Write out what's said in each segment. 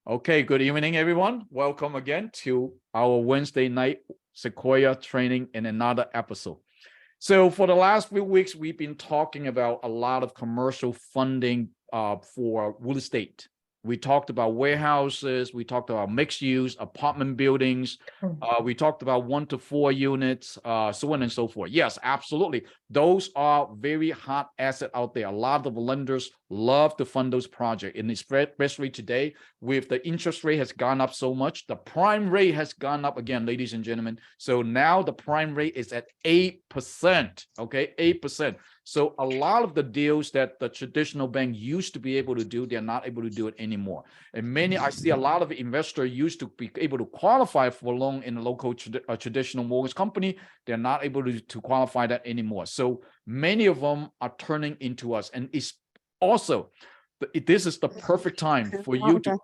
Okay, good evening, everyone. Welcome again to our Wednesday night Sequoia training in another episode. So for the last few weeks, we've been talking about a lot of commercial funding for real estate. We talked about warehouses, we talked about mixed use, apartment buildings, we talked about 1 to 4 units, so on and so forth. Yes, absolutely. Those are very hot assets out there. A lot of lenders love to fund those projects, and especially today, with the interest rate has gone up so much, the prime rate has gone up again, ladies and gentlemen. So now the prime rate is at 8%, okay, 8%. So a lot of the deals that the traditional bank used to be able to do, they're not able to do it anymore. And I see a lot of investors used to be able to qualify for a loan in a local traditional mortgage company. They're not able to qualify that anymore. So many of them are turning into us. And it's also, this is the perfect time for you to,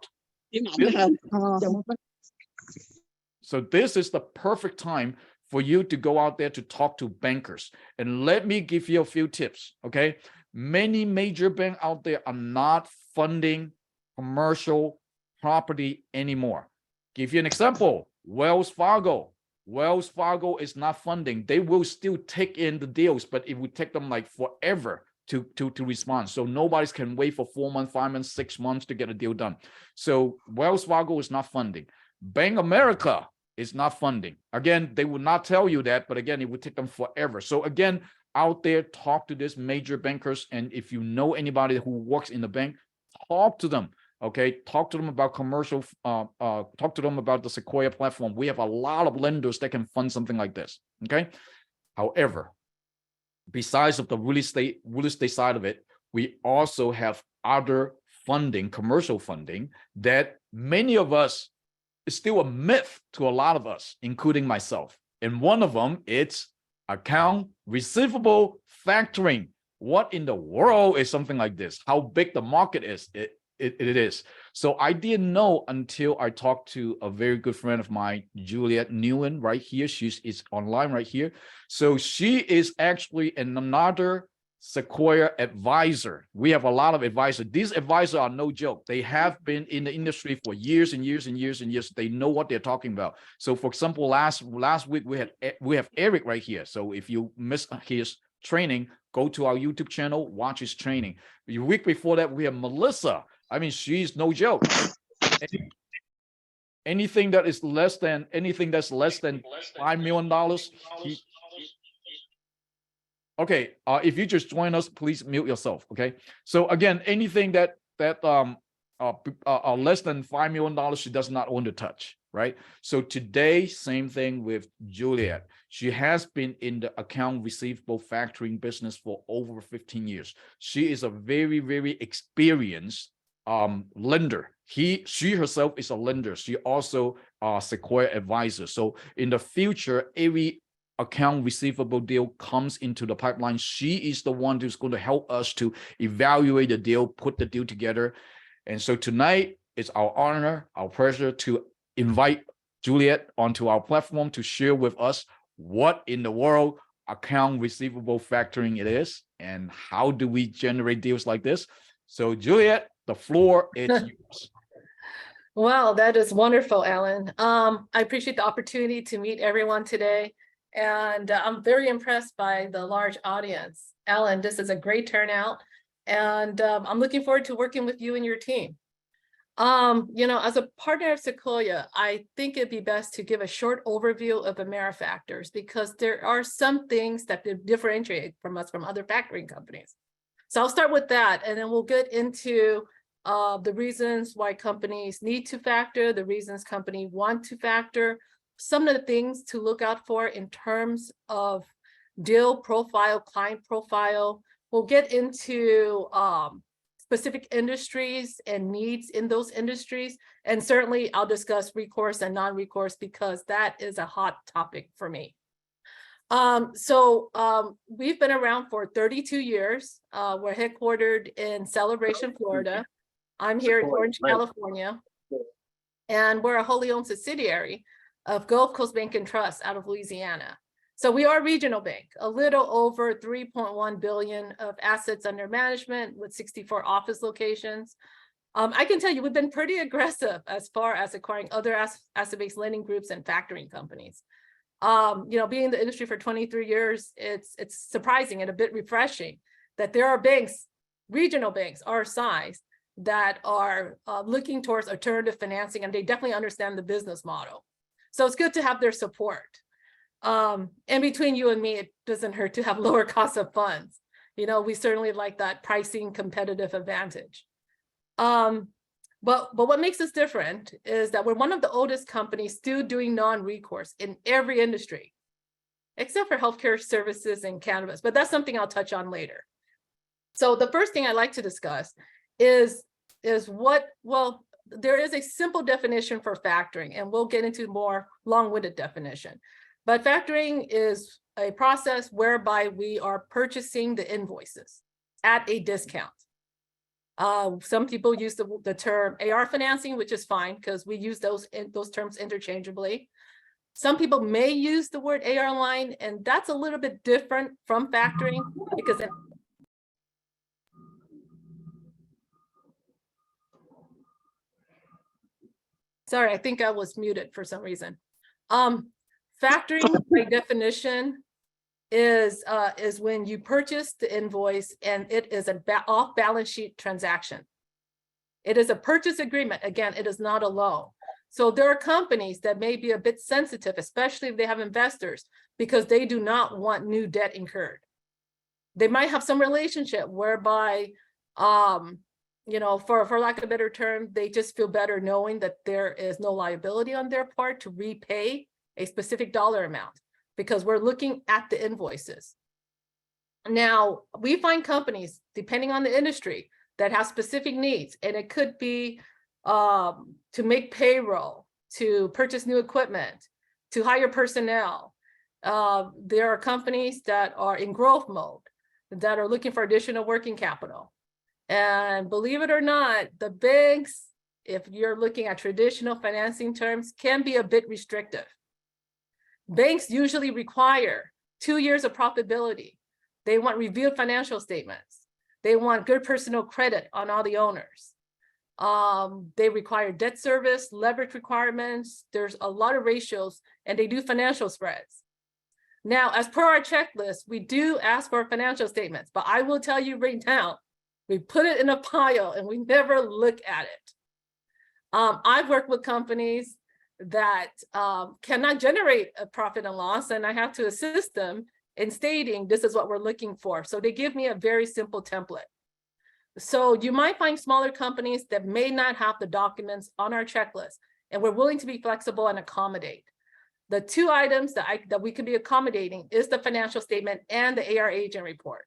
so this is the perfect time for you to go out there to talk to bankers. And let me give you a few tips, okay? Many major banks out there are not funding commercial property anymore. Give you an example, Wells Fargo. Wells Fargo is not funding. They will still take in the deals, but it would take them like forever to respond. So nobody can wait for 4 months, 5 months, 6 months to get a deal done. So Wells Fargo is not funding. Bank America is not funding. Again, they will not tell you that, but again, it would take them forever. So again, out there, talk to these major bankers. And if you know anybody who works in the bank, talk to them. Okay, talk to them about commercial, talk to them about the Sequoia platform. We have a lot of lenders that can fund something like this. Okay. However, besides of the real estate side of it, we also have other funding, commercial funding, that many of us, is still a myth to a lot of us, including myself. And one of them, it's account receivable factoring. What in the world is something like this? How big the market is? It is. So I didn't know until I talked to a very good friend of mine, Juliet Newen, right here. She's online right here. So she is actually another Sequoia advisor. We have a lot of advisors. These advisors are no joke. They have been in the industry for years and years and years and years. They know what they're talking about. So for example, last week we have Eric right here. So if you missed his training, go to our YouTube channel, watch his training. The week before that, we have Melissa. I mean, she's no joke. Anything that's less than $5 million, okay, if you just join us, please mute yourself. Okay. So again, anything that less than $5 million, she does not want to touch. Right. So today, same thing with Juliet. She has been in the account receivable factoring business for over 15 years. She is a very, very experienced lender. She herself is a lender. She also Sequoia advisor. So in the future, every account receivable deal comes into the pipeline, she is the one who's going to help us to evaluate the deal, put the deal together. And so tonight, it's our honor, our pleasure to invite Juliet onto our platform to share with us what in the world account receivable factoring it is and how do we generate deals like this. So Juliet, the floor is yours. Wow, that is wonderful, Alan. I appreciate the opportunity to meet everyone today. And I'm very impressed by the large audience. Alan, this is a great turnout. And I'm looking forward to working with you and your team. As a partner of Sequoia, I think it'd be best to give a short overview of the Amera factors because there are some things that differentiate from us from other factoring companies. So I'll start with that, and then we'll get into the reasons why companies need to factor, the reasons companies want to factor, some of the things to look out for in terms of deal profile, client profile. We'll get into specific industries and needs in those industries. And certainly I'll discuss recourse and non-recourse because that is a hot topic for me. We've been around for 32 years. We're headquartered in Celebration, Florida. I'm here in Orange, California. And we're a wholly owned subsidiary of Gulf Coast Bank and Trust out of Louisiana. So we are a regional bank, a little over 3.1 billion of assets under management with 64 office locations. I can tell you, we've been pretty aggressive as far as acquiring other asset-based lending groups and factoring companies. Being in the industry for 23 years, it's surprising and a bit refreshing that there are banks, regional banks our size, that are looking towards alternative financing, and they definitely understand the business model. So it's good to have their support. And between you and me, it doesn't hurt to have lower cost of funds. We certainly like that pricing competitive advantage. But what makes us different is that we're one of the oldest companies still doing non-recourse in every industry, except for healthcare services and cannabis, but that's something I'll touch on later. So the first thing I'd like to discuss is there is a simple definition for factoring, and we'll get into more long-winded definition. But factoring is a process whereby we are purchasing the invoices at a discount. Some people use the term AR financing, which is fine because we use those terms interchangeably. Some people may use the word AR line, and that's a little bit different from factoring because sorry, I think I was muted for some reason. Factoring by definition is when you purchase the invoice and it is an off-balance sheet transaction. It is a purchase agreement. Again, it is not a loan. So there are companies that may be a bit sensitive, especially if they have investors, because they do not want new debt incurred. They might have some relationship whereby, for lack of a better term, they just feel better knowing that there is no liability on their part to repay a specific dollar amount, because we're looking at the invoices. Now, we find companies, depending on the industry, that have specific needs, and it could be to make payroll, to purchase new equipment, to hire personnel. There are companies that are in growth mode, that are looking for additional working capital. And believe it or not, the banks, if you're looking at traditional financing terms, can be a bit restrictive. Banks usually require 2 years of profitability. They want reviewed financial statements. They want good personal credit on all the owners. They require debt service, leverage requirements. There's a lot of ratios, and they do financial spreads. Now, as per our checklist, we do ask for financial statements, but I will tell you right now, we put it in a pile and we never look at it. I've worked with companies that cannot generate a profit and loss, and I have to assist them in stating this is what we're looking for. So they give me a very simple template. So you might find smaller companies that may not have the documents on our checklist, and we're willing to be flexible and accommodate. The two items that we can be accommodating is the financial statement and the AR agent report.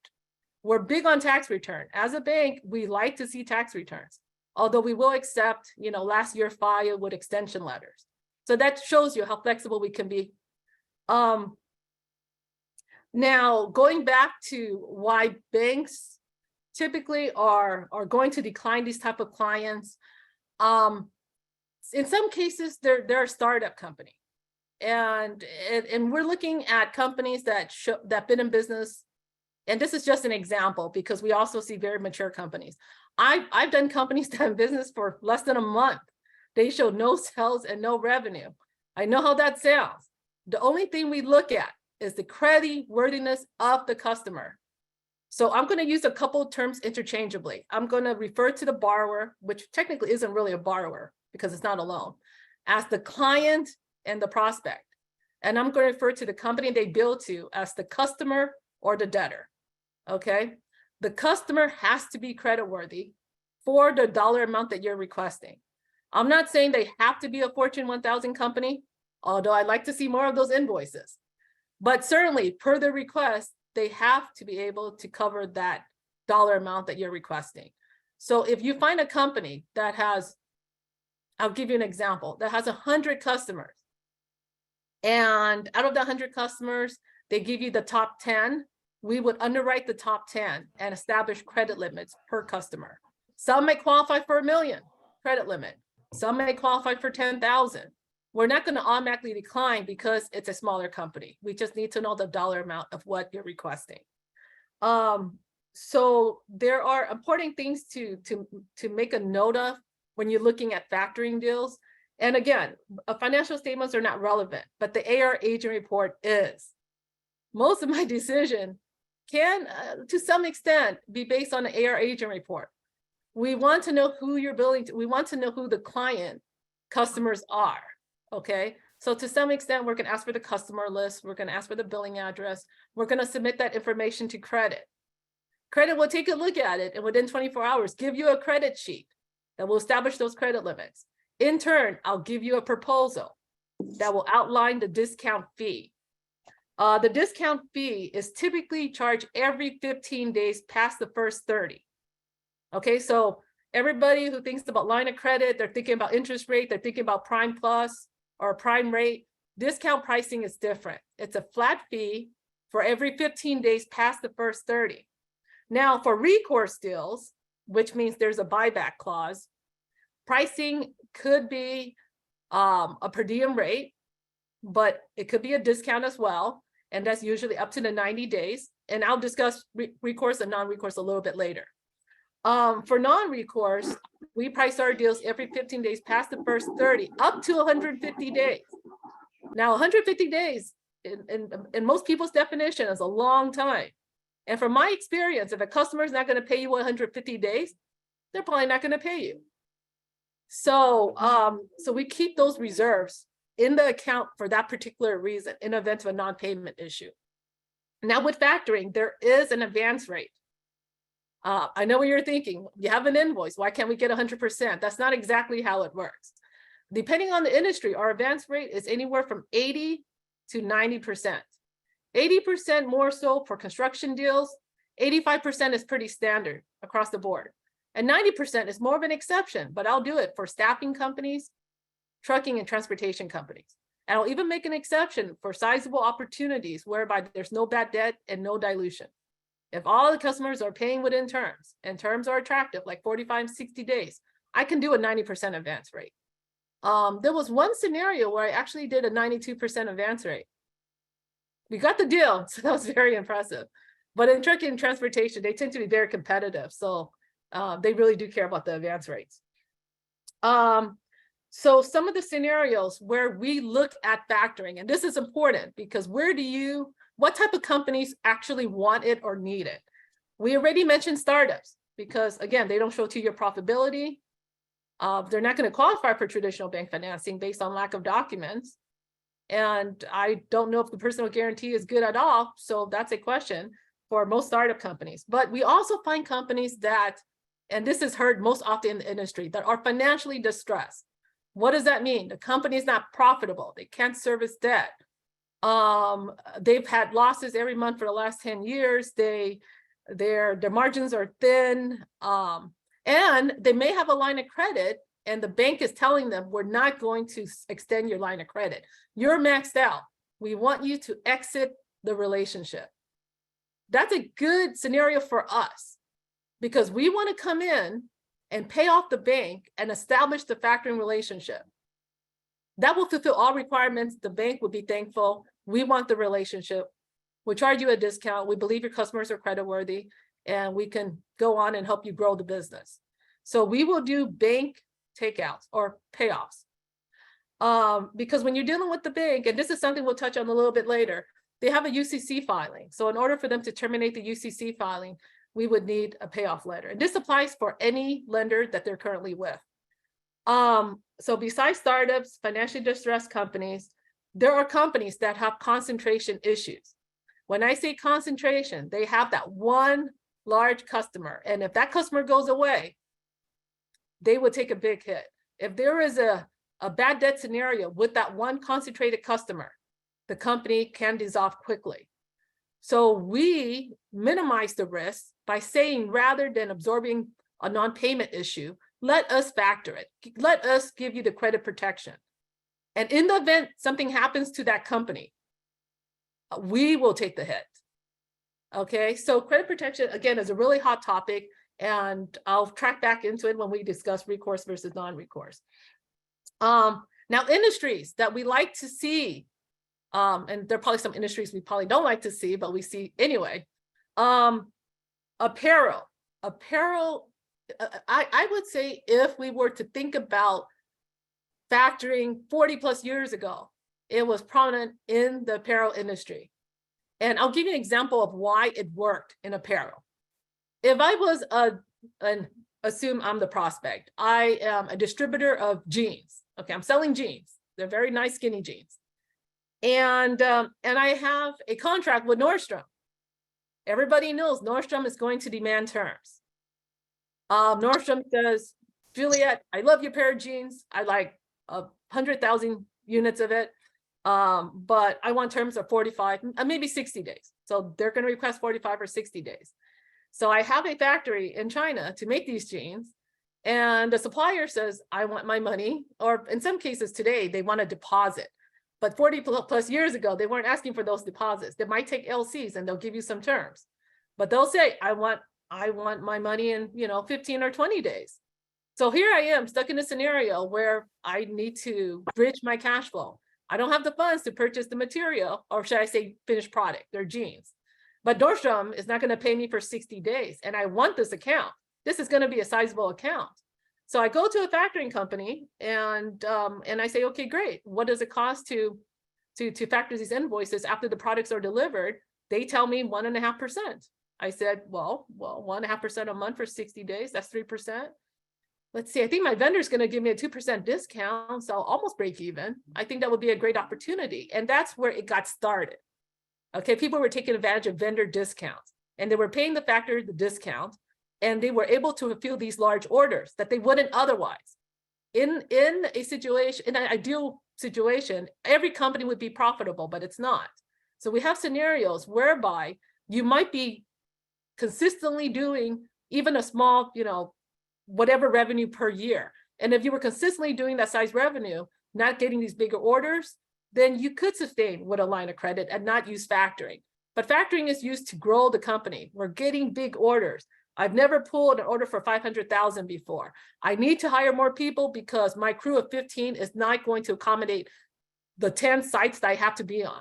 We're big on tax return. As a bank, we like to see tax returns, although we will accept, last year filed with extension letters. So that shows you how flexible we can be. Now, going back to why banks typically are going to decline these type of clients. In some cases, they're a startup company. And we're looking at companies that been in business. And this is just an example because we also see very mature companies. I've done companies that have business for less than a month. They show no sales and no revenue. I know how that sounds. The only thing we look at is the credit worthiness of the customer. So I'm going to use a couple of terms interchangeably. I'm going to refer to the borrower, which technically isn't really a borrower because it's not a loan, as the client and the prospect. And I'm going to refer to the company they bill to as the customer or the debtor. Okay. The customer has to be creditworthy for the dollar amount that you're requesting. I'm not saying they have to be a Fortune 1000 company, although I'd like to see more of those invoices. But certainly, per the request, they have to be able to cover that dollar amount that you're requesting. So if you find a company that has, I'll give you an example, that has 100 customers, and out of the 100 customers, they give you the top 10, we would underwrite the top 10 and establish credit limits per customer. Some may qualify for $1 million credit limit. Some may qualify for 10,000. We're not going to automatically decline because it's a smaller company. We just need to know the dollar amount of what you're requesting. So there are important things to make a note of when you're looking at factoring deals. And again, financial statements are not relevant, but the AR agent report is. Most of my decision can, to some extent, be based on the AR agent report. We want to know who you're billing to. We want to know who the client customers are, okay? So to some extent, we're gonna ask for the customer list. We're gonna ask for the billing address. We're gonna submit that information to credit. Credit will take a look at it and within 24 hours, give you a credit sheet that will establish those credit limits. In turn, I'll give you a proposal that will outline the discount fee. The discount fee is typically charged every 15 days past the first 30. Okay, so everybody who thinks about line of credit, they're thinking about interest rate, they're thinking about prime plus or prime rate. Discount pricing is different. It's a flat fee for every 15 days past the first 30. Now for recourse deals, which means there's a buyback clause, pricing could be a per diem rate, but it could be a discount as well. And that's usually up to the 90 days. And I'll discuss recourse and non-recourse a little bit later. For non-recourse, we price our deals every 15 days past the first 30, up to 150 days. Now, 150 days in most people's definition is a long time. And from my experience, if a customer is not going to pay you 150 days, they're probably not going to pay you. So, so we keep those reserves in the account for that particular reason in event of a non-payment issue. Now with factoring, there is an advance rate. I know what you're thinking. You have an invoice. Why can't we get 100%? That's not exactly how it works. Depending on the industry, our advance rate is anywhere from 80 to 90%. 80% more so for construction deals. 85% is pretty standard across the board. And 90% is more of an exception, but I'll do it for staffing companies, trucking and transportation companies. And I'll even make an exception for sizable opportunities whereby there's no bad debt and no dilution. If all the customers are paying within terms and terms are attractive, like 45, 60 days, I can do a 90% advance rate. There was one scenario where I actually did a 92% advance rate. We got the deal, so that was very impressive. But in trucking and transportation, they tend to be very competitive. So they really do care about the advance rates. So some of the scenarios where we look at factoring, and this is important because what type of companies actually want it or need it? We already mentioned startups because again, they don't show 2-year profitability. They're not going to qualify for traditional bank financing based on lack of documents. And I don't know if the personal guarantee is good at all. So that's a question for most startup companies. But we also find companies that, and this is heard most often in the industry, that are financially distressed. What does that mean? The company is not profitable. They can't service debt. They've had losses every month for the last 10 years. Their margins are thin. And they may have a line of credit and the bank is telling them, we're not going to extend your line of credit. You're maxed out. We want you to exit the relationship. That's a good scenario for us because we want to come in and pay off the bank and establish the factoring relationship. That will fulfill all requirements. The bank would be thankful. We want the relationship. We'll charge you a discount. We believe your customers are creditworthy and we can go on and help you grow the business. So we will do bank takeouts or payoffs. Because when you're dealing with the bank, and this is something we'll touch on a little bit later, they have a UCC filing. So in order for them to terminate the UCC filing, we would need a payoff letter. And this applies for any lender that they're currently with. So besides startups, financially distressed companies, there are companies that have concentration issues. When I say concentration, they have that one large customer. And if that customer goes away, they would take a big hit. If there is a bad debt scenario with that one concentrated customer, the company can dissolve quickly. So we minimize the risk by saying, rather than absorbing a non-payment issue, let us factor it. Let us give you the credit protection. And in the event something happens to that company, we will take the hit. Okay, so credit protection, again, is a really hot topic, and I'll track back into it when we discuss recourse versus non-recourse. Now, industries that we like to see, and there are probably some industries we probably don't like to see, but we see anyway. apparel, I would say if we were to think about factoring 40 plus years ago, it was prominent in the apparel industry. And I'll give you an example of why it worked in apparel. If I was assume I'm the prospect, I am a distributor of jeans. Okay, I'm selling jeans. They're very nice skinny jeans. And I have a contract with Nordstrom. Everybody knows Nordstrom is going to demand terms. Nordstrom says, Juliet, I love your pair of jeans. I like 100,000 units of it. But I want terms of 45, maybe 60 days. So they're going to request 45 or 60 days. So I have a factory in China to make these jeans. And the supplier says, I want my money. Or in some cases today, they want a deposit. But 40 plus years ago, they weren't asking for those deposits. They might take LCs and they'll give you some terms. But they'll say, I want my money in 15 or 20 days. So here I am stuck in a scenario where I need to bridge my cash flow. I don't have the funds to purchase the material, or should I say finished product, their jeans. But Nordstrom is not going to pay me for 60 days. And I want this account. This is going to be a sizable account. So I go to a factoring company and I say, okay, great. What does it cost to factor these invoices after the products are delivered? They tell me 1.5%. I said, well, 1.5% a month for 60 days, that's 3%. Let's see, I think my vendor's going to give me a 2% discount, so I'll almost break even. I think that would be a great opportunity. And that's where it got started. Okay, people were taking advantage of vendor discounts and they were paying the factor the discount, and they were able to fulfill these large orders that they wouldn't otherwise. In a situation, in an ideal situation, every company would be profitable, but it's not. So we have scenarios whereby you might be consistently doing even a small, whatever revenue per year. And if you were consistently doing that size revenue, not getting these bigger orders, then you could sustain with a line of credit and not use factoring. But factoring is used to grow the company. We're getting big orders. I've never pulled an order for 500,000 before. I need to hire more people because my crew of 15 is not going to accommodate the 10 sites that I have to be on,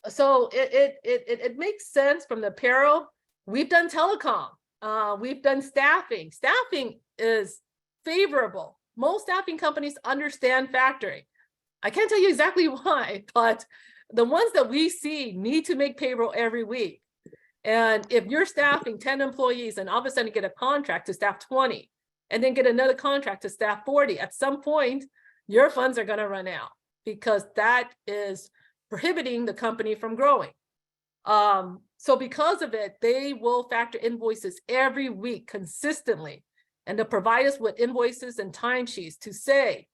So it makes sense from the apparel. We've done telecom. We've done staffing. Staffing is favorable. Most staffing companies understand factoring. I can't tell you exactly why, but the ones that we see need to make payroll every week. And if you're staffing 10 employees and all of a sudden you get a contract to staff 20 and then get another contract to staff 40, at some point, your funds are going to run out because that is prohibiting the company from growing. So because of it, they will factor invoices every week consistently, and they'll provide us with invoices and timesheets to say,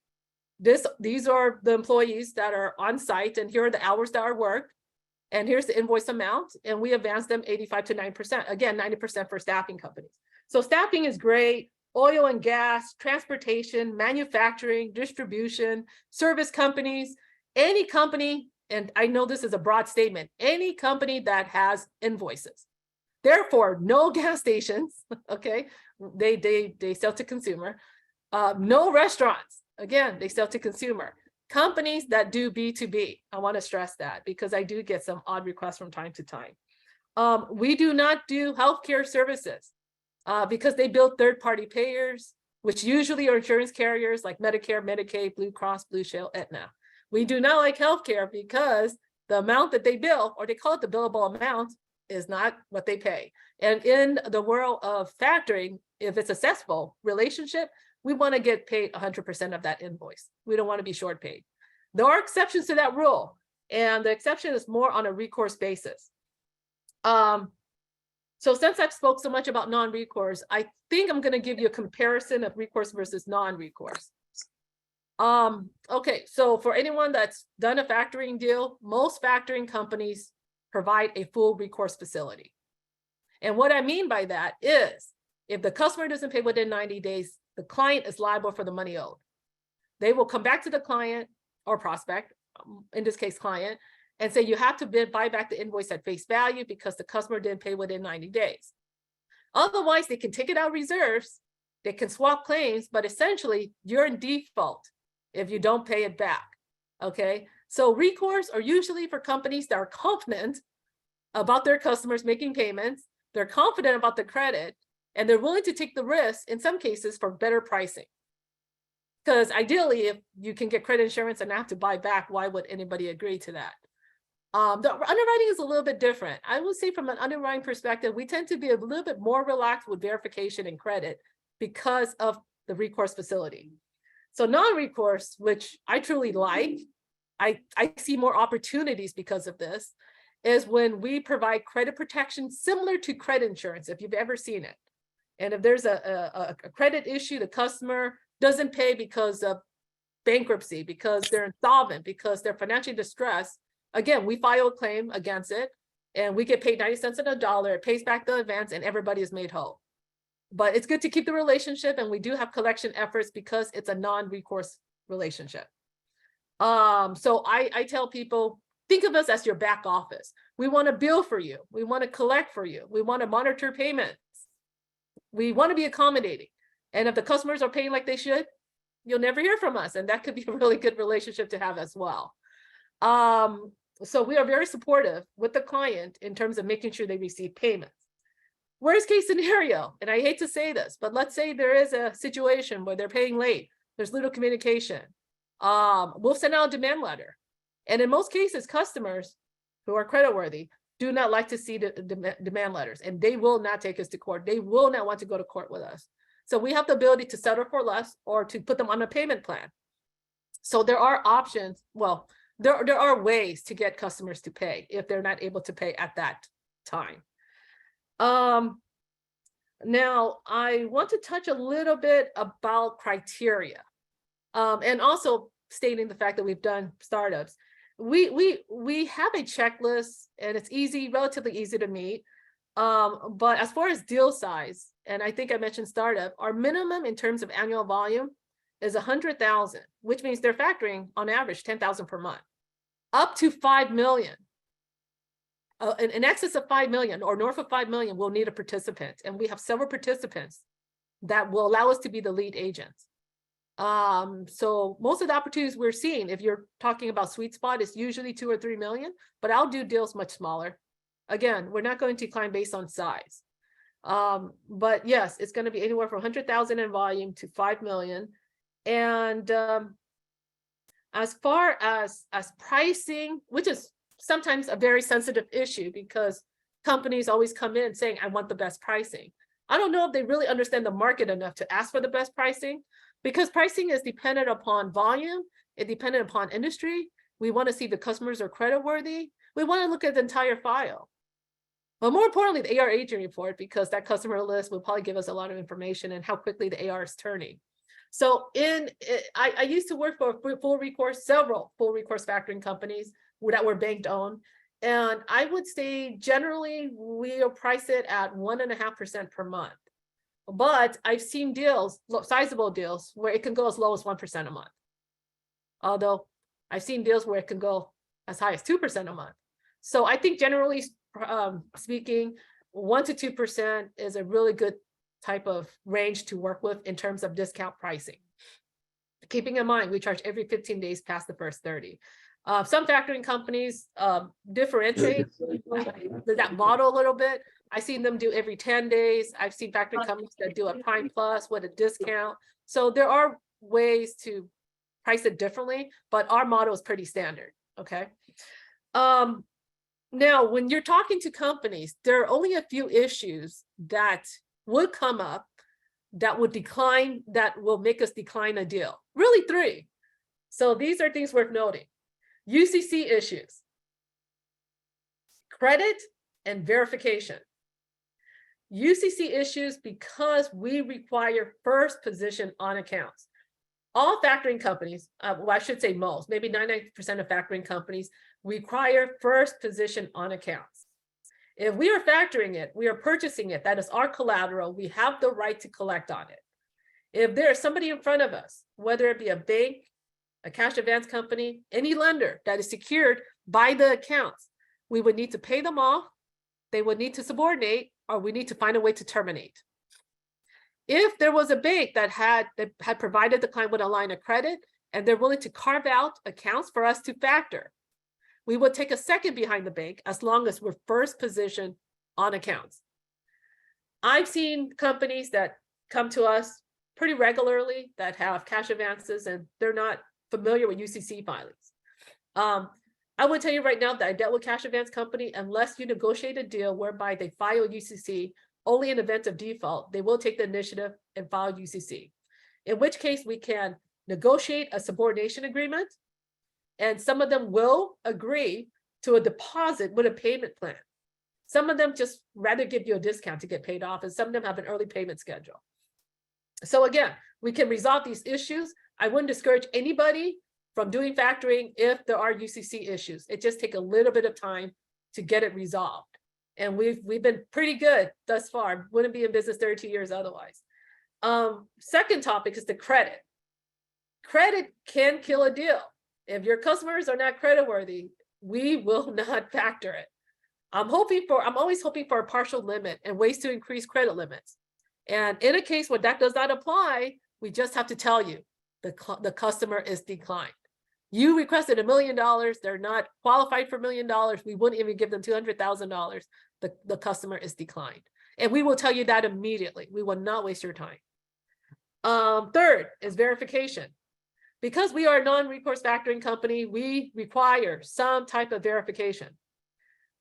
these are the employees that are on site, and here are the hours that are worked, and here's the invoice amount, and we advance them 85 to 9%. Again, 90% for staffing companies. So staffing is great. Oil and gas, transportation, manufacturing, distribution, service companies, any company. And I know this is a broad statement, any company that has invoices. Therefore, no gas stations, okay? They sell to consumer. No restaurants, again, they sell to consumer. Companies that do B2B, I wanna stress that because I do get some odd requests from time to time. We do not do healthcare services because they build third-party payers, which usually are insurance carriers like Medicare, Medicaid, Blue Cross, Blue Shield, Aetna. We do not like healthcare because the amount that they bill, or they call it the billable amount, is not what they pay. And in the world of factoring, if it's a successful relationship, we want to get paid 100% of that invoice. We don't want to be short paid. There are exceptions to that rule, and the exception is more on a recourse basis. So since I've spoke so much about non-recourse, I think I'm going to give you a comparison of recourse versus non-recourse. Okay, so for anyone that's done a factoring deal, most factoring companies provide a full recourse facility. And what I mean by that is if the customer doesn't pay within 90 days, the client is liable for the money owed. They will come back to the client or prospect, in this case client, and say you have to buy back the invoice at face value because the customer didn't pay within 90 days. Otherwise, they can take it out of reserves, they can swap claims, but essentially you're in default if you don't pay it back, okay? So recourse are usually for companies that are confident about their customers making payments, they're confident about the credit, and they're willing to take the risk in some cases for better pricing. Because ideally, if you can get credit insurance and not have to buy back, why would anybody agree to that? The underwriting is a little bit different. I would say from an underwriting perspective, we tend to be a little bit more relaxed with verification and credit because of the recourse facility. So non-recourse, which I truly like, I see more opportunities because of this, is when we provide credit protection similar to credit insurance, if you've ever seen it. And if there's a credit issue, the customer doesn't pay because of bankruptcy, because they're insolvent, because they're financially distressed, again, we file a claim against it and we get paid 90 cents on the dollar, it pays back the advance and everybody is made whole. But it's good to keep the relationship, and we do have collection efforts because it's a non-recourse relationship. So I tell people, think of us as your back office. We want to bill for you. We want to collect for you. We want to monitor payments. We want to be accommodating. And if the customers are paying like they should, you'll never hear from us. And that could be a really good relationship to have as well. So we are very supportive with the client in terms of making sure they receive payments. Worst case scenario, and I hate to say this, but let's say there is a situation where they're paying late, there's little communication. We'll send out a demand letter. And in most cases, customers who are creditworthy do not like to see the demand letters, and they will not take us to court. They will not want to go to court with us. So we have the ability to settle for less or to put them on a payment plan. So there are options. Well, there are ways to get customers to pay if they're not able to pay at that time. Now I want to touch a little bit about criteria, and also stating the fact that we've done startups. We have a checklist, and it's easy, relatively easy to meet. But as far as deal size, and I think I mentioned startup, our minimum in terms of annual volume is 100,000, which means they're factoring on average 10,000 per month, up to 5 million. In excess of 5 million or north of 5 million, we'll need a participant. And we have several participants that will allow us to be the lead agents. So most of the opportunities we're seeing, if you're talking about sweet spot, is usually 2 or 3 million, but I'll do deals much smaller. Again, we're not going to decline based on size. But yes, it's going to be anywhere from 100,000 in volume to 5 million. And as far as pricing, which is sometimes a very sensitive issue because companies always come in saying, I want the best pricing. I don't know if they really understand the market enough to ask for the best pricing, because pricing is dependent upon volume, it's dependent upon industry. We want to see the customers are creditworthy. We want to look at the entire file. But more importantly, the AR aging report, because that customer list will probably give us a lot of information and how quickly the AR is turning. So I used to work for several full recourse factoring companies that were bank owned. And I would say generally we'll price it at 1.5% per month. But I've seen deals, sizable deals, where it can go as low as 1% a month. Although I've seen deals where it can go as high as 2% a month. So I think generally speaking, 1 to 2% is a really good type of range to work with in terms of discount pricing. Keeping in mind, we charge every 15 days past the first 30. Some factoring companies differentiate that model a little bit. I've seen them do every 10 days. I've seen factoring companies that do a prime plus with a discount. So there are ways to price it differently, but our model is pretty standard, okay? Now, when you're talking to companies, there are only a few issues that would come up that would decline, that will make us decline a deal. Really 3. So these are things worth noting. UCC issues, credit, and verification. UCC issues because we require first position on accounts. All factoring companies, well, I should say most, maybe 99% of factoring companies require first position on accounts. If we are factoring it, we are purchasing it, that is our collateral, we have the right to collect on it. If there's somebody in front of us, whether it be a bank, a cash advance company, any lender that is secured by the accounts, we would need to pay them off, they would need to subordinate, or we need to find a way to terminate. If there was a bank that had provided the client with a line of credit and they're willing to carve out accounts for us to factor, we will take a second behind the bank as long as we're first positioned on accounts. I've seen companies that come to us pretty regularly that have cash advances and they're not familiar with UCC filings. I would tell you right now that I dealt with cash advance company, unless you negotiate a deal whereby they file UCC only in event of default, they will take the initiative and file UCC. In which case we can negotiate a subordination agreement, and some of them will agree to a deposit with a payment plan. Some of them just rather give you a discount to get paid off, and some of them have an early payment schedule. So again, we can resolve these issues. I wouldn't discourage anybody from doing factoring if there are UCC issues. It just takes a little bit of time to get it resolved. And we've been pretty good thus far. Wouldn't be in business 32 years otherwise. Second topic is the credit. Credit can kill a deal. If your customers are not creditworthy, we will not factor it. I'm always hoping for a partial limit and ways to increase credit limits. And in a case where that does not apply, we just have to tell you the customer is declined. You requested $1 million, they're not qualified for $1 million, we wouldn't even give them $200,000, the customer is declined. And we will tell you that immediately. We will not waste your time. Third is verification. Because we are a non-recourse factoring company, we require some type of verification.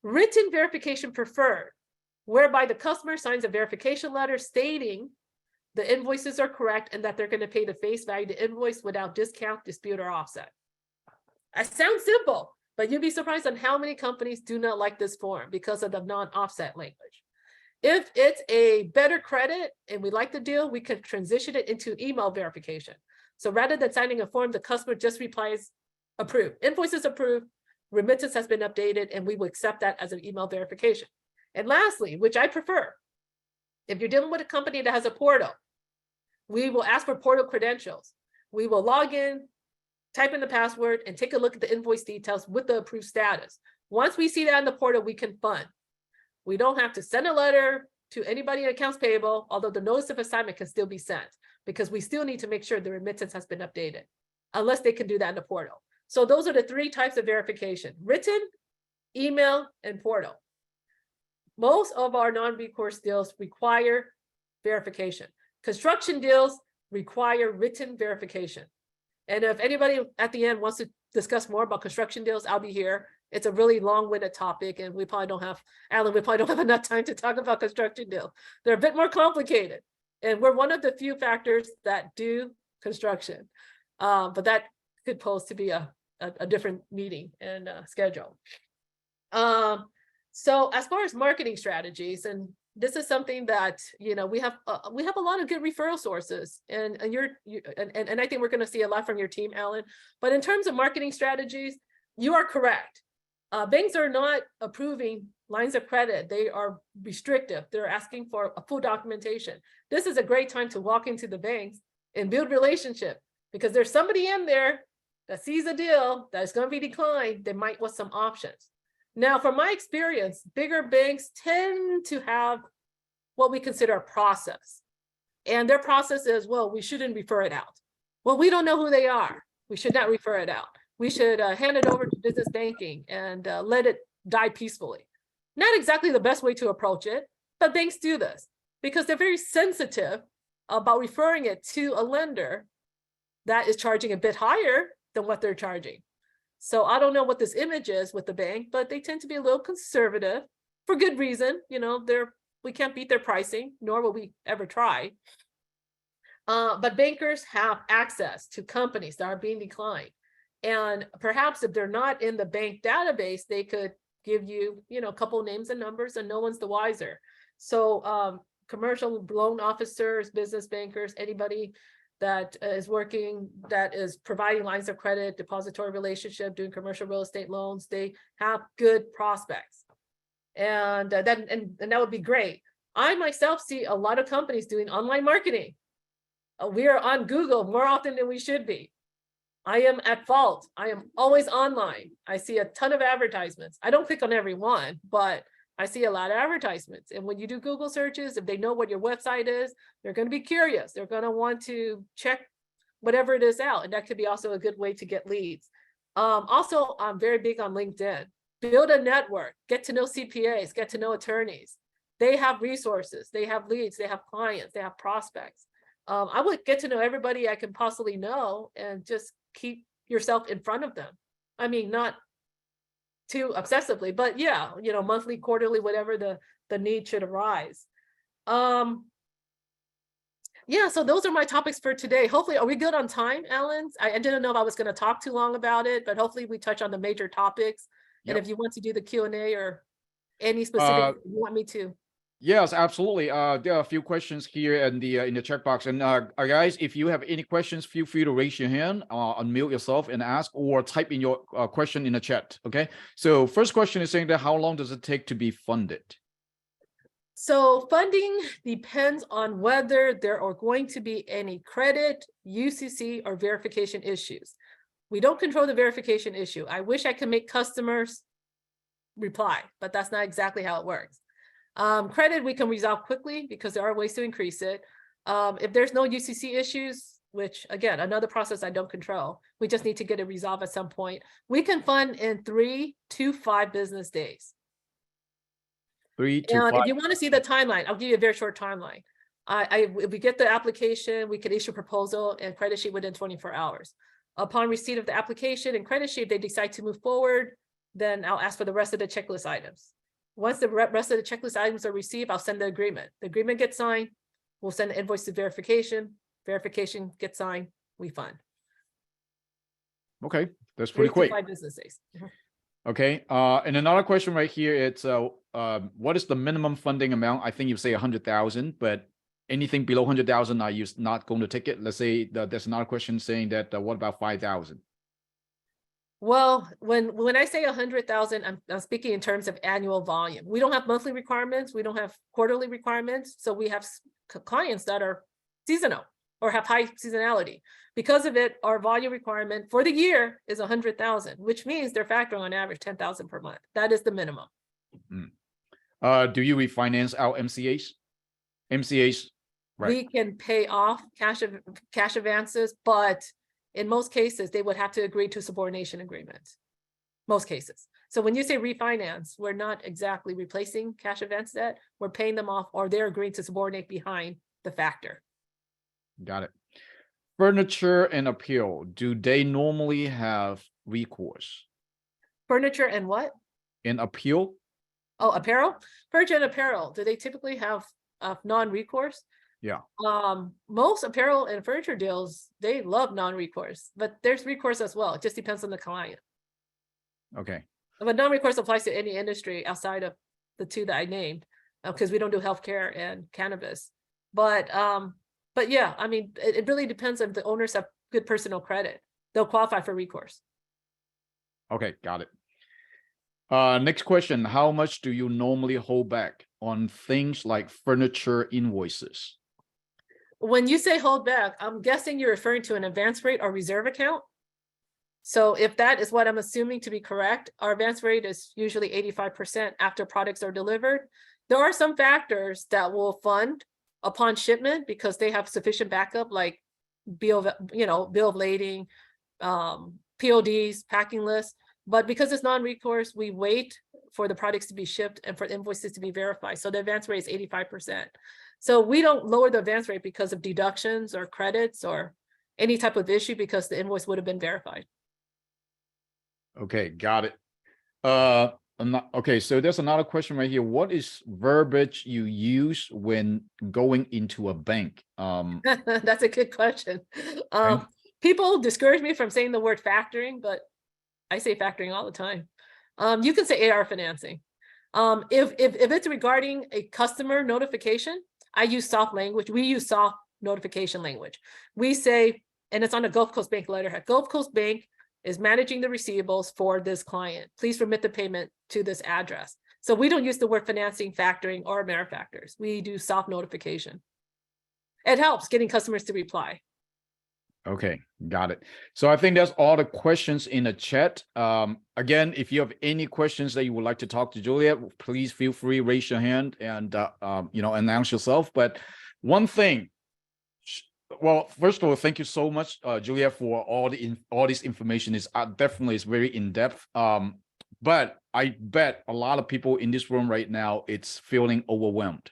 Written verification preferred, whereby the customer signs a verification letter stating the invoices are correct and that they're going to pay the face value of the invoice without discount, dispute, or offset. That sounds simple, but you'd be surprised on how many companies do not like this form because of the non-offset language. If it's a better credit and we like the deal, we can transition it into email verification. So rather than signing a form, the customer just replies, approved. Invoice is approved, remittance has been updated, and we will accept that as an email verification. And lastly, which I prefer, if you're dealing with a company that has a portal, we will ask for portal credentials. We will log in, type in the password, and take a look at the invoice details with the approved status. Once we see that in the portal, we can fund. We don't have to send a letter to anybody in accounts payable, although the notice of assignment can still be sent, because we still need to make sure the remittance has been updated, unless they can do that in the portal. So those are the three types of verification: written, email, and portal. Most of our non-recourse deals require verification. Construction deals require written verification. And if anybody at the end wants to discuss more about construction deals, I'll be here. It's a really long-winded topic, and we probably don't have, Alan, we probably don't have enough time to talk about construction deals. They're a bit more complicated. And we're one of the few factors that do construction. But that could pose to be a different meeting and schedule. So as far as marketing strategies, and this is something that, you know, we have a lot of good referral sources, and I think we're going to see a lot from your team, Alan. But in terms of marketing strategies, you are correct. Banks are not approving lines of credit. They are restrictive. They're asking for a full documentation. This is a great time to walk into the banks and build relationship, because there's somebody in there that sees a deal that is going to be declined. They might want some options. Now, from my experience, bigger banks tend to have what we consider a process. And their process is, well, we shouldn't refer it out. Well, we don't know who they are. We should not refer it out. We should hand it over to business banking and let it die peacefully. Not exactly the best way to approach it, but banks do this because they're very sensitive about referring it to a lender that is charging a bit higher than what they're charging. So I don't know what this image is with the bank, but they tend to be a little conservative for good reason. You know, we can't beat their pricing, nor will we ever try. But bankers have access to companies that are being declined. And perhaps if they're not in the bank database, they could give you, a couple names and numbers, and no one's the wiser. So commercial loan officers, business bankers, anybody that is working, that is providing lines of credit, depository relationship, doing commercial real estate loans, they have good prospects. And that would be great. I myself see a lot of companies doing online marketing. We are on Google more often than we should be. I am at fault. I am always online. I see a ton of advertisements. I don't click on every one, but I see a lot of advertisements. And when you do Google searches, if they know what your website is, they're going to be curious. They're going to want to check whatever it is out. And that could be also a good way to get leads. Also, I'm very big on LinkedIn. Build a network, get to know CPAs, get to know attorneys. They have resources, they have leads, they have clients, they have prospects. I would get to know everybody I can possibly know and just keep yourself in front of them. I mean, not too obsessively, but yeah, monthly, quarterly, whatever the need should arise. Yeah, so those are my topics for today. Hopefully, are we good on time, Alan? I didn't know if I was going to talk too long about it, but hopefully we touch on the major topics. And Yep. if you want to do the Q&A or any specific you want me to. Yes, absolutely. There are a few questions here in the chat box. And guys, if you have any questions, feel free to raise your hand, unmute yourself and ask, or type in your question in the chat. Okay. So first question is saying that how long does it take to be funded? So funding depends on whether there are going to be any credit, UCC, or verification issues. We don't control the verification issue. I wish I could make customers reply, but that's not exactly how it works. Credit, we can resolve quickly because there are ways to increase it. If there's no UCC issues, which again, another process I don't control, we just need to get it resolved at some point. We can fund in 3 to 5 business days. 3 to 5. If you want to see the timeline, I'll give you a very short timeline. If we get the application, we can issue a proposal and credit sheet within 24 hours. Upon receipt of the application and credit sheet, they decide to move forward, then I'll ask for the rest of the checklist items. Once the rest of the checklist items are received, I'll send the agreement. The agreement gets signed. We'll send the invoice to verification. Verification gets signed. We fund. Okay, that's pretty 3 to quick. 5 business days. Okay. And another question right here, it's what is the minimum funding amount? I think you say 100,000, but anything below 100,000, are you not going to take it? Let's say there's another question saying that what about 5,000? Well, when I say 100,000, I'm speaking in terms of annual volume. We don't have monthly requirements. We don't have quarterly requirements. So we have clients that are seasonal or have high seasonality. Because of it, our volume requirement for the year is 100,000, which means they're factoring on average 10,000 per month. That is the minimum. Do you refinance out MCAs? MCAs, right? We can pay off cash advances, but in most cases, they would have to agree to subordination agreements. Most cases. So when you say refinance, we're not exactly replacing cash advance debt. We're paying them off, or they're agreeing to subordinate behind the factor. Got it. Furniture and apparel, do they normally have recourse? Furniture and what? And appeal? Oh, apparel? Furniture and apparel, do they typically have non-recourse? Yeah. Most apparel and furniture deals, they love non-recourse, but there's recourse as well. It just depends on the client. Okay. But non-recourse applies to any industry outside of the 2 that I named, because we don't do healthcare and cannabis. But yeah, I mean, it really depends if the owners have good personal credit. They'll qualify for recourse. Okay, got it. Next question. How much do you normally hold back on things like furniture invoices? When you say hold back, I'm guessing you're referring to an advance rate or reserve account. So if that is what I'm assuming to be correct, our advance rate is usually 85% after products are delivered. There are some factors that will fund upon shipment because they have sufficient backup, like bill of lading, PODs, packing lists. But because it's non-recourse, we wait for the products to be shipped and for invoices to be verified. So the advance rate is 85%. So we don't lower the advance rate because of deductions or credits or any type of issue, because the invoice would have been verified. Okay, got it. Okay, so there's another question right here. What is verbiage you use when going into a bank? That's a good question. People discourage me from saying the word factoring, but I say factoring all the time. You can say AR financing. If it's regarding a customer notification, I use soft language. We use soft notification language. We say, and it's on the Gulf Coast Bank letterhead, Gulf Coast Bank is managing the receivables for this client. Please remit the payment to this address. So we don't use the word financing, factoring, or malefactors. We do soft notification. It helps getting customers to reply. Okay, got it. So I think that's all the questions in the chat. Again, if you have any questions that you would like to talk to Juliet, please feel free, raise your hand and announce yourself. But one thing, Well, first of all, thank you so much, Julia, for all this information. Is definitely is very in depth. But I bet a lot of people in this room right now it's feeling overwhelmed.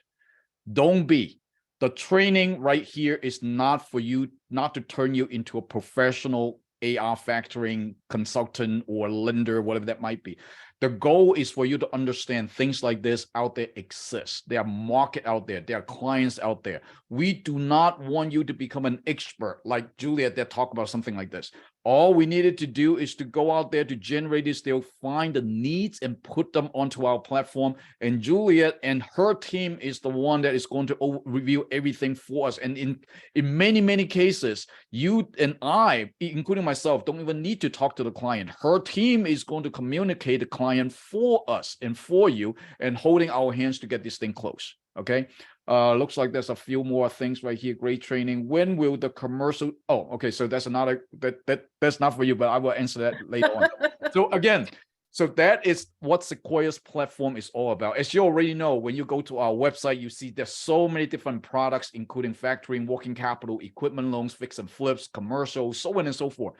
Don't be. The training right here is not for you, not to turn you into a professional AR factoring consultant or lender, whatever that might be. The goal is for you to understand things like this out there exist. There are market out there. There are clients out there. We do not want you to become an expert like Juliet that talk about something like this. All we needed to do is to go out there to generate this deal, find the needs and put them onto our platform. And Juliet and her team is the one that is going to review everything for us. And in many, many cases, you and I, including myself, don't even need to talk to the client. Her team is going to communicate the client for us and for you and holding our hands to get this thing close. Okay. Looks like there's a few more things right here. Great training. When will the commercial? Oh, okay. So that's another that's not for you, but I will answer that later on. So again, so that is what Sequoia's platform is all about. As you already know, when you go to our website, you see there's so many different products, including factoring, working capital, equipment loans, fix and flips, commercials, so on and so forth.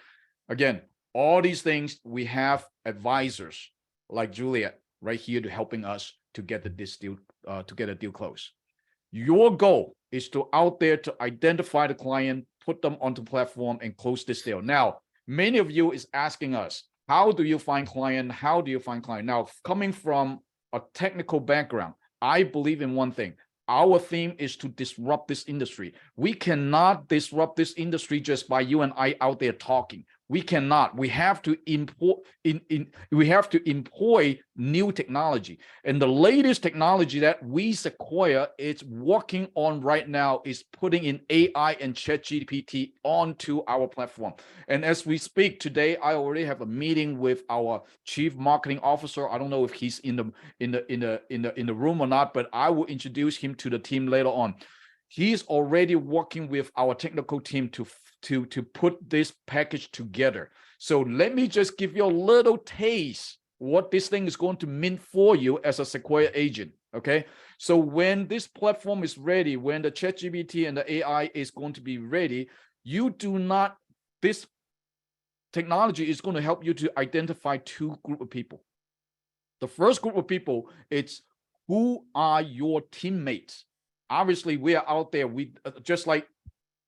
Again, all these things, we have advisors like Juliet right here to helping us to get this deal, to get a deal close. Your goal is to out there to identify the client, put them onto platform and close this deal. Now, many of you is asking us, how do you find client? How do you find client? Now, coming from a technical background, I believe in one thing. Our theme is to disrupt this industry. We cannot disrupt this industry just by you and I out there talking. We cannot. We have to employ new technology. And the latest technology that we Sequoia is working on right now is putting in AI and ChatGPT onto our platform. And as we speak today, I already have a meeting with our chief marketing officer. I don't know if he's in the room or not, but I will introduce him to the team later on. He's already working with our technical team to put this package together. So let me just give you a little taste what this thing is going to mean for you as a Sequoia agent. Okay. So when this platform is ready, when the ChatGPT and the AI is going to be ready, this technology is going to help you to identify two groups of people. The first group of people, it's who are your teammates? Obviously, we are out there. We just like,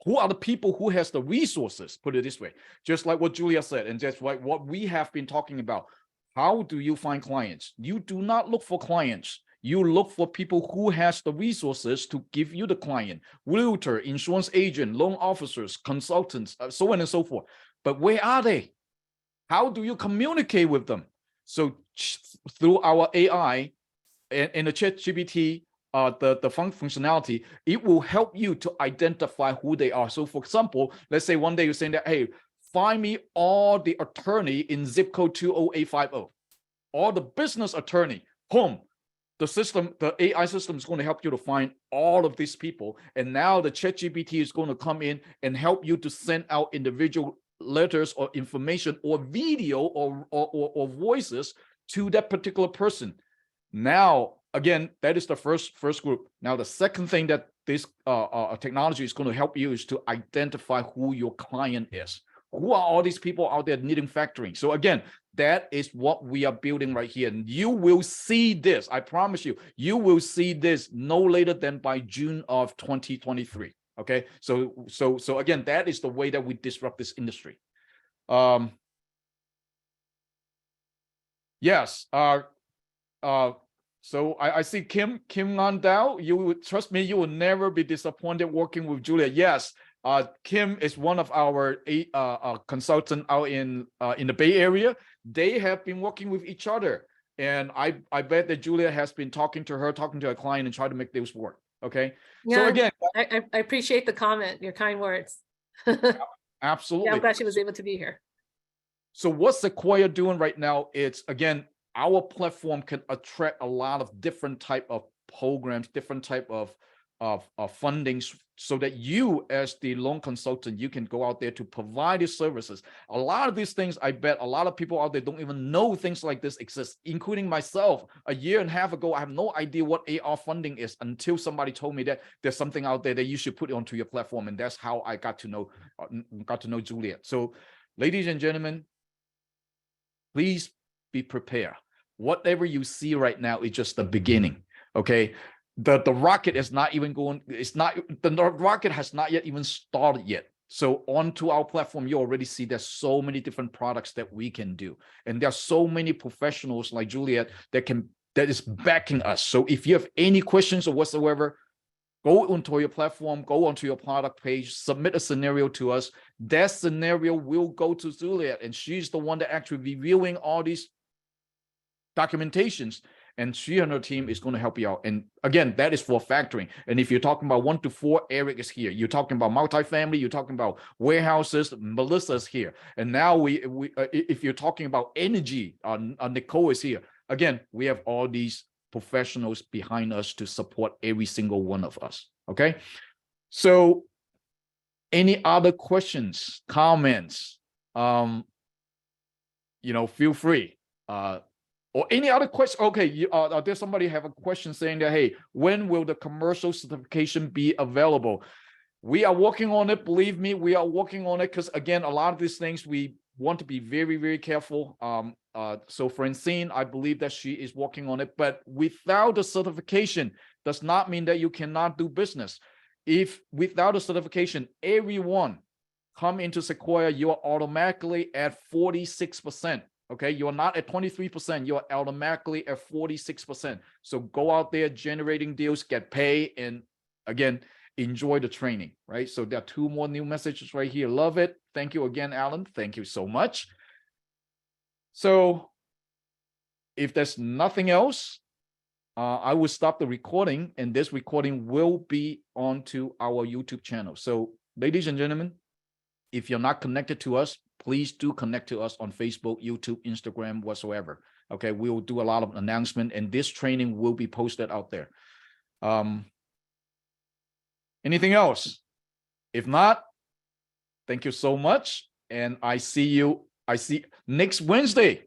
who are the people who has the resources? Put it this way, just like what Julia said, and just like what we have been talking about. How do you find clients? You do not look for clients. You look for people who has the resources to give you the client. Realtor, insurance agent, loan officers, consultants, so on and so forth. But where are they? How do you communicate with them? So through our AI and the ChatGPT, the functionality, it will help you to identify who they are. So for example, let's say one day you're saying that, hey, find me all the attorney in zip code 20850, all the business attorney, boom. The AI system is going to help you to find all of these people. And now the ChatGPT is going to come in and help you to send out individual letters or information or video or voices to that particular person. Now, again, that is the first group. Now, the second thing that this technology is going to help you is to identify who your client is. Who are all these people out there needing factoring? So again, that is what we are building right here. And you will see this. I promise you, you will see this no later than by June of 2023. Okay. So again, that is the way that we disrupt this industry. Yes. So I see Kim Landau. You would trust me, you will never be disappointed working with Julia. Yes, Kim is one of our consultants out in the Bay Area. They have been working with each other, and I bet that Julia has been talking to her client, and try to make this work. Okay. Yeah, so again, I appreciate the comment, your kind words. Absolutely. Yeah, I'm glad she was able to be here. So what's Sequoia doing right now? It's again, our platform can attract a lot of different type of programs, different type of fundings so that you, as the loan consultant, you can go out there to provide these services. A lot of these things, I bet a lot of people out there don't even know things like this exist, including myself. A year and a half ago, I have no idea what AR funding is until somebody told me that there's something out there that you should put onto your platform, and that's how I got to know Juliet. So, ladies and gentlemen, please be prepared. Whatever you see right now is just the beginning. Okay. The rocket is not even going, the rocket has not yet even started yet. So onto our platform, you already see there's so many different products that we can do. And there are so many professionals like Juliet that is backing us. So if you have any questions or whatsoever, go onto your platform, go onto your product page, submit a scenario to us. That scenario will go to Juliet, and she's the one that actually reviewing all these documentations, and she and her team is going to help you out. And again, that is for factoring. And if you're talking about 1 to 4, Eric is here. You're talking about multifamily, you're talking about warehouses, Melissa's here. And now if you're talking about energy, Nicole is here. Again, we have all these professionals behind us to support every single one of us. Okay. So any other questions, comments, feel free. Or any other question? Okay, there's somebody have a question saying that, hey, when will the commercial certification be available? We are working on it. Believe me, we are working on it, because again, a lot of these things we want to be very, very careful. So Francine, I believe that she is working on it, but without the certification does not mean that you cannot do business. If without a certification, everyone come into Sequoia, you are automatically at 46%. Okay, you're not at 23%, you're automatically at 46%. So go out there generating deals, get paid, and again, enjoy the training, right? So there are 2 more new messages right here. Love it. Thank you again, Alan. Thank you so much. So if there's nothing else, I will stop the recording, and this recording will be onto our YouTube channel. So ladies and gentlemen, if you're not connected to us, please do connect to us on Facebook, YouTube, Instagram, whatsoever. Okay, we will do a lot of announcement, and this training will be posted out there. Anything else? If not, thank you so much. And I see next Wednesday.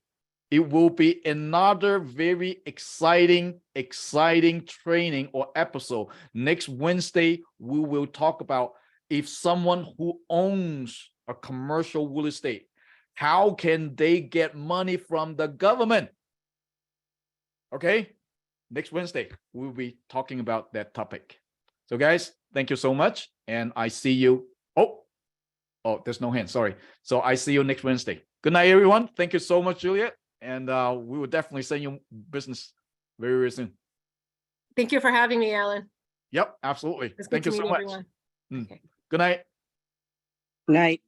It will be another very exciting training or episode. Next Wednesday, we will talk about if someone who owns a commercial real estate, how can they get money from the government? Okay, next Wednesday, we'll be talking about that topic. So guys, thank you so much. And I see you. Oh, there's no hand, sorry. So I see you next Wednesday. Good night, everyone. Thank you so much, Juliet. And we will definitely send you business very, very soon. Thank you for having me, Alan. Yep, absolutely. Thank you so much. Okay. Good night. Night.